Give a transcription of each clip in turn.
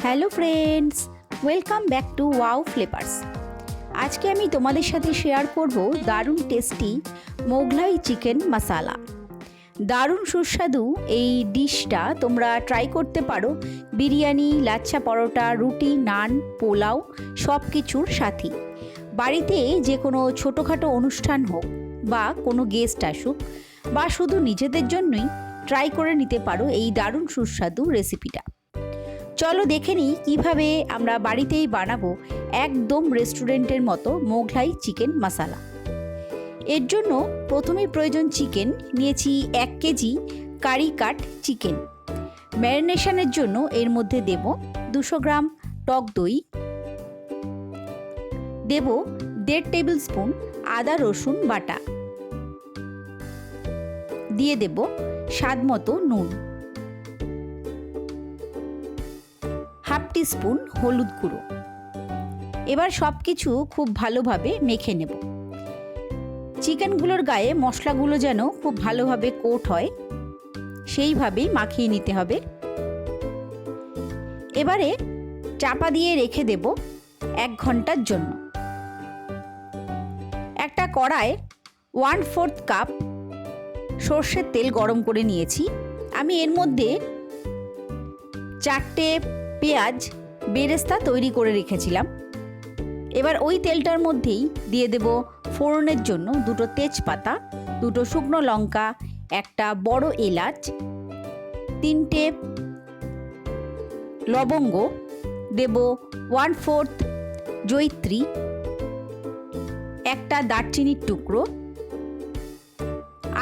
Hello friends, welcome back to wow flavours. আজকে আমি তোমাদের সাথে শেয়ার করব দারুণ টেস্টি মোগলাই চিকেন মশালা। দারুণ সুস্বাদু এই ডিশটা তোমরা ট্রাই করতে পারো বিরিয়ানি, লাচ্ছা পরোটা, রুটি, নান, পোলাও সব কিছুর সাথে। বাড়িতে যে কোনো ছোটোখাটো অনুষ্ঠান হোক বা কোনো গেস্ট আসুক বা শুধু নিজেদের জন্যই ট্রাই করে নিতে পারো এই দারুণ সুস্বাদু রেসিপিটা। চলো দেখে নিই কীভাবে আমরা বাড়িতেই বানাবো একদম রেস্টুরেন্টের মতো মোগলাই চিকেন মশালা। এর জন্য প্রথমেই প্রয়োজন চিকেন। নিয়েছি 1 কেজি কারি কাট চিকেন। ম্যারিনেশনের জন্য এর মধ্যে দেব 200 গ্রাম টক দই, দেব 1.5 টেবিল স্পুন আদা রসুন বাটা, দিয়ে দেব স্বাদ মতো নুন, হাফ টিস্পুন হলুদ গুঁড়ো। এবার সব কিছু খুব ভালোভাবে মেখে নেব। চিকেনগুলোর গায়ে মশলাগুলো যেন খুব ভালোভাবে কোট হয় সেইভাবেই মাখিয়ে নিতে হবে। এবারে চাপা দিয়ে রেখে দেব 1 ঘন্টার জন্য। একটা কড়ায় 1/4 কাপ সর্ষের তেল গরম করে নিয়েছি। আমি এর মধ্যে 4টে পেঁয়াজ বেরেস্তা তৈরি করে রেখেছিলাম। এবার ওই তেলটার মধ্যেই দিয়ে দেব ফোড়নের জন্য 2টো তেজপাতা, 2টো শুকনো লঙ্কা, একটা বড় এলাচ, 3টে লবঙ্গ, দেব 1/4 জয়িত্রী, একটা দারচিনির টুকরো,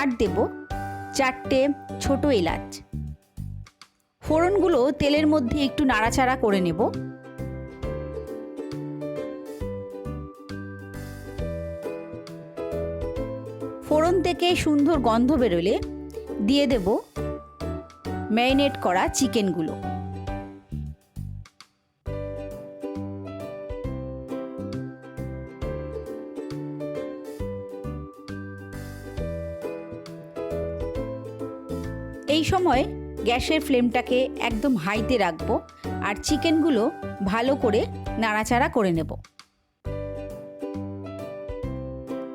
আর দেব 4টে ছোট এলাচ। ফোড়নগুলো তেলের মধ্যে একটু নাড়াচাড়া করে নেব। ফোড়ন থেকে সুন্দর গন্ধ বেরোলে দিয়ে দেব ম্যারিনেট করা চিকেনগুলো। এই সময় গ্যাসের ফ্লেমটাকে একদম হাইতে রাখবো আর চিকেনগুলো ভালো করে নাড়াচাড়া করে নেব।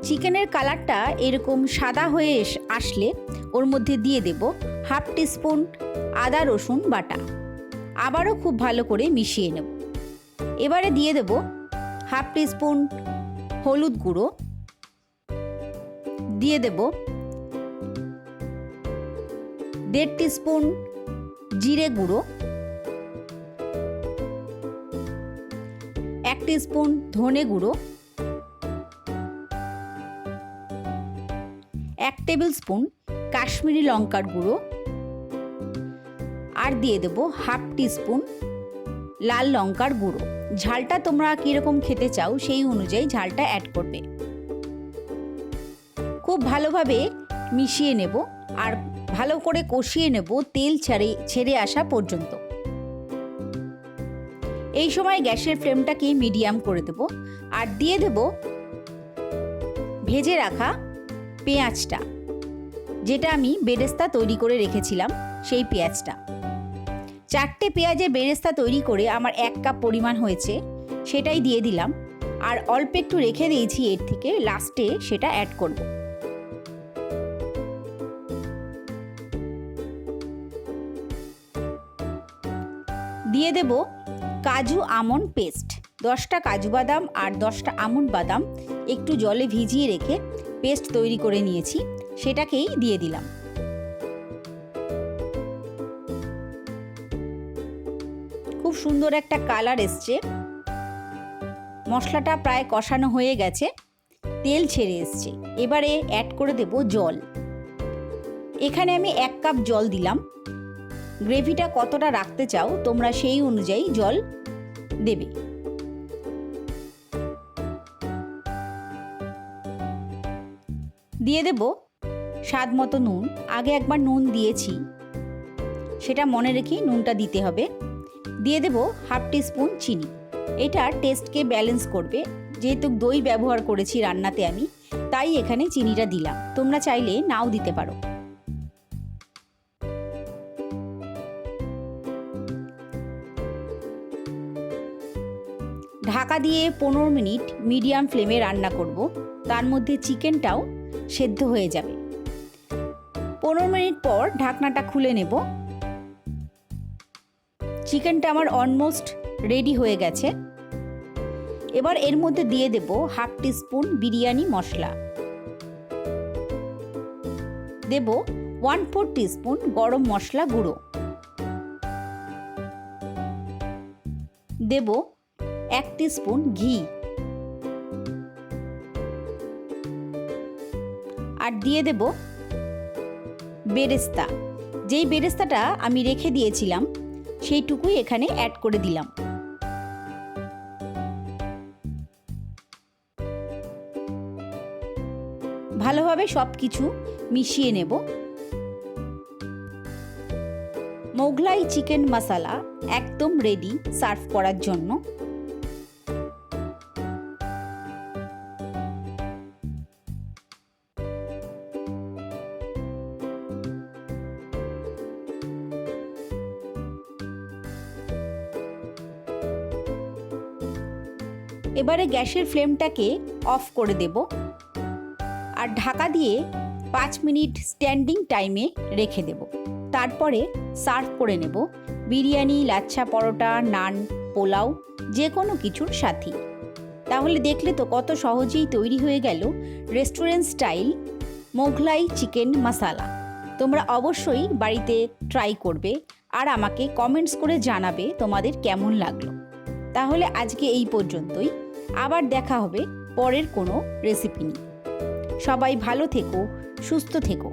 চিকেনের কালারটা এরকম সাদা হয়ে আসলে ওর মধ্যে দিয়ে দেব হাফ টিস্পুন আদা রসুন বাটা। আবারও খুব ভালো করে মিশিয়ে নেব। এবারে দিয়ে দেব হাফ টিস্পুন হলুদ গুঁড়ো, দিয়ে দেব 1.5 টিস্পুন জিরে গুঁড়ো, 1 টিস্পুন ধনে গুঁড়ো, 1 টেবিল স্পুন কাশ্মীরি লঙ্কার গুঁড়ো, আর দিয়ে দেব হাফ টিস্পুন লাল লঙ্কার গুঁড়ো। ঝালটা তোমরা কীরকম খেতে চাও সেই অনুযায়ী ঝালটা অ্যাড করবে। খুব ভালোভাবে মিশিয়ে নেব আর ভালো করে কষিয়ে নেব তেল ছেড়ে আসা পর্যন্ত। এই সময় গ্যাসের ফ্লেমটাকে মিডিয়াম করে দেব আর দিয়ে দেব ভেজে রাখা পেঁয়াজটা, যেটা আমি বেরেস্তা তৈরি করে রেখেছিলাম সেই পেঁয়াজটা। 4টে পেঁয়াজের বেরেস্তা তৈরি করে আমার 1 কাপ পরিমাণ হয়েছে, সেটাই দিয়ে দিলাম। আর অল্প একটু রেখে দিয়েছি, এর থেকে লাস্টে সেটা অ্যাড করব। দিয়ে দেব কাজু আমন্ড পেস্ট। 10টা কাজু বাদাম আর 10টা আমন্ড বাদাম একটু জলে ভিজিয়ে রেখে পেস্ট তৈরি করে নিয়েছি, সেটাকেই দিয়ে দিলাম। খুব সুন্দর একটা কালার এসছে। মশলাটা প্রায় কষানো হয়ে গেছে, তেল ছেড়ে এসছে। এবারে অ্যাড করে দেব জল। এখানে আমি 1 কাপ জল দিলাম। গ্রেভিটা কতটা রাখতে চাও তোমরা সেই অনুযায়ী জল দেবে। দিয়ে দেব স্বাদ মতো নুন। আগে একবার নুন দিয়েছি, সেটা মনে রেখেই নুনটা দিতে হবে। দিয়ে দেব হাফ টিস্পুন চিনি। এটা টেস্টকে ব্যালেন্স করবে। যেহেতু দই ব্যবহার করেছি রান্নাতে আমি, তাই এখানে চিনিটা দিলাম। তোমরা চাইলে নাও দিতে পারো। ঢাকা দিয়ে 15 মিনিট মিডিয়াম ফ্লেমে রান্না করব, তার মধ্যে চিকেনটাও সেদ্ধ হয়ে যাবে। 15 মিনিট পর ঢাকনাটা খুলে নেব। চিকেনটা আমার অলমোস্ট রেডি হয়ে গেছে। এবার এর মধ্যে দিয়ে দেব হাফ টিস্পুন বিরিয়ানি মশলা, দেব 1/4 টিস্পুন গরম মশলা গুঁড়ো, দেব 1 টিস্পুন ঘি, আর দিয়ে দেব বেরেস্তা। যেই বেরেস্তাটা আমি রেখে দিয়েছিলাম সেইটুকুই এখানে অ্যাড করে দিলাম। ভালোভাবে সব কিছু মিশিয়ে নেব। মোগলাই চিকেন মশলা একদম রেডি সার্ভ করার জন্য। এবারে গ্যাসের ফ্লেমটাকে অফ করে দেব আর ঢাকা দিয়ে 5 মিনিট স্ট্যান্ডিং টাইমে রেখে দেব। তারপরে সার্ভ করে নেব বিরিয়ানি, লাচ্ছা পরোটা, নান, পোলাও, যে কোনো কিছুর সাথে। তাহলে দেখলে তো কত সহজেই তৈরি হয়ে গেল রেস্টুরেন্ট স্টাইল মোগলাই চিকেন মশলা। তোমরা অবশ্যই বাড়িতে ট্রাই করবে আর আমাকে কমেন্টস করে জানাবে তোমাদের কেমন লাগলো। তাহলে আজকে এই পর্যন্তই, আবার দেখা হবে পরের কোনো রেসিপি নিয়ে। সবাই ভালো থেকো, সুস্থ থেকো।